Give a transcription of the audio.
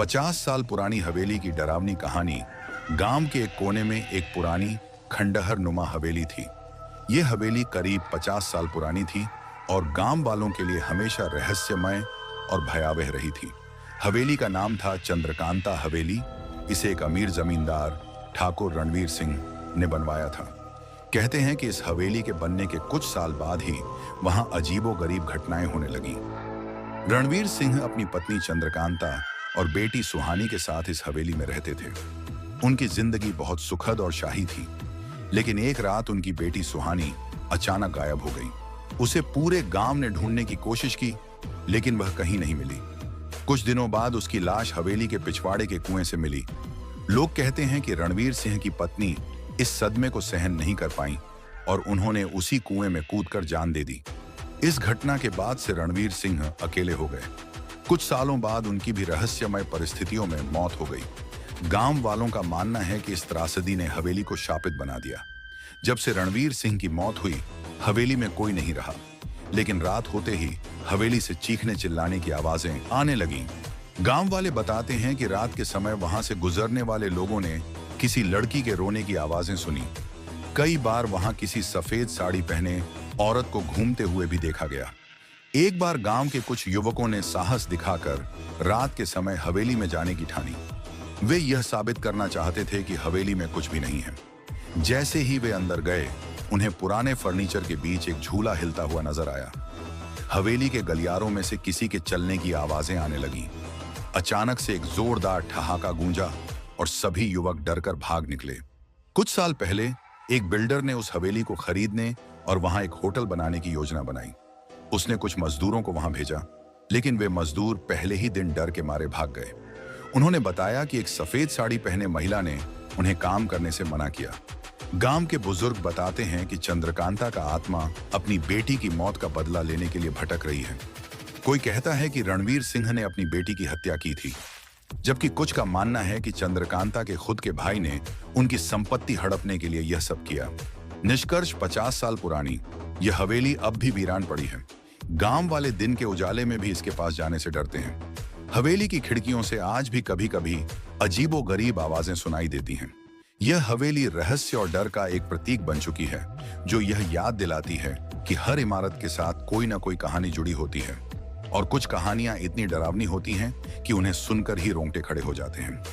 50 साल पुरानी हवेली की डरावनी कहानी। गांव के एक कोने में एक पुरानी खंडहर नुमा हवेली थी। ये हवेली करीब 50 साल पुरानी थी और गांव वालों के लिए हमेशा रहस्यमय और भयावह रही थी। हवेली का नाम था चंद्रकांता हवेली। इसे एक अमीर जमींदार ठाकुर रणवीर सिंह ने बनवाया था। कहते हैं कि इस हवेली के बनने के कुछ साल बाद ही वहां अजीबोगरीब घटनाएं होने लगीं। रणवीर सिंह अपनी पत्नी चंद्रकांता और बेटी सुहानी के साथ इस हवेली में रहते थे। उनकी जिंदगी बहुत सुखद और शाही थी, लेकिन एक रात उनकी बेटी सुहानी अचानक गायब हो गई। उसे पूरे गांव ने ढूंढने की कोशिश की, लेकिन वह कहीं नहीं मिली। कुछ दिनों बाद उसकी लाश हवेली के पिछवाड़े के कुएं से मिली। लोग कहते हैं कि रणवीर सिंह की पत्नी इस सदमे को सहन नहीं कर पाई और उन्होंने उसी कुएं में कूदकर जान दे दी। इस घटना के बाद से रणवीर सिंह अकेले हो गए। कुछ सालों बाद उनकी भी रहस्यमय परिस्थितियों में मौत हो गई। गांव वालों का मानना है कि इस त्रासदी ने हवेली को शापित बना दिया। जब से रणवीर सिंह की मौत हुई, हवेली में कोई नहीं रहा, लेकिन रात होते ही हवेली से चीखने चिल्लाने की आवाजें आने लगीं। गांव वाले बताते हैं कि रात के समय वहां से गुजरने वाले लोगों ने किसी लड़की के रोने की आवाजें सुनी। कई बार वहां किसी सफेद साड़ी पहने औरत को घूमते हुए भी देखा गया। एक बार गांव के कुछ युवकों ने साहस दिखाकर रात के समय हवेली में जाने की ठानी। वे यह साबित करना चाहते थे कि हवेली में कुछ भी नहीं है। जैसे ही वे अंदर गए, उन्हें पुराने फर्नीचर के बीच एक झूला हिलता हुआ नजर आया। हवेली के गलियारों में से किसी के चलने की आवाजें आने लगीं। अचानक से एक जोरदार ठहाका गूंजा और सभी युवक डरकर भाग निकले। कुछ साल पहले एक बिल्डर ने उस हवेली को खरीदने और वहां एक होटल बनाने की योजना बनाई। उसने कुछ मजदूरों को वहां भेजा, लेकिन वे मजदूर पहले ही दिन डर के मारे भाग गए। उन्होंने बताया कि एक सफेद साड़ी पहने महिला ने उन्हें काम करने से मना किया। गांव के बुजुर्ग बताते हैं कि चंद्रकांता का आत्मा अपनी बेटी की मौत का बदला लेने के लिए भटक रही है। कोई कहता है कि रणवीर सिंह ने अपनी बेटी की हत्या की थी, जबकि कुछ का मानना है कि चंद्रकांता के खुद के भाई ने उनकी संपत्ति हड़पने के लिए यह सब किया। निष्कर्ष, 50 साल पुरानी यह हवेली अब भी वीरान पड़ी है। गांव वाले दिन के उजाले में भी इसके पास जाने से डरते हैं। हवेली की खिड़कियों से आज भी कभी-कभी अजीबोगरीब आवाजें सुनाई देती हैं। यह हवेली रहस्य और डर का एक प्रतीक बन चुकी है, जो यह याद दिलाती है कि हर इमारत के साथ कोई ना कोई कहानी जुड़ी होती है, और कुछ कहानियां इतनी डरावनी होती हैं कि उन्हें सुनकर ही रोंगटे खड़े हो जाते हैं।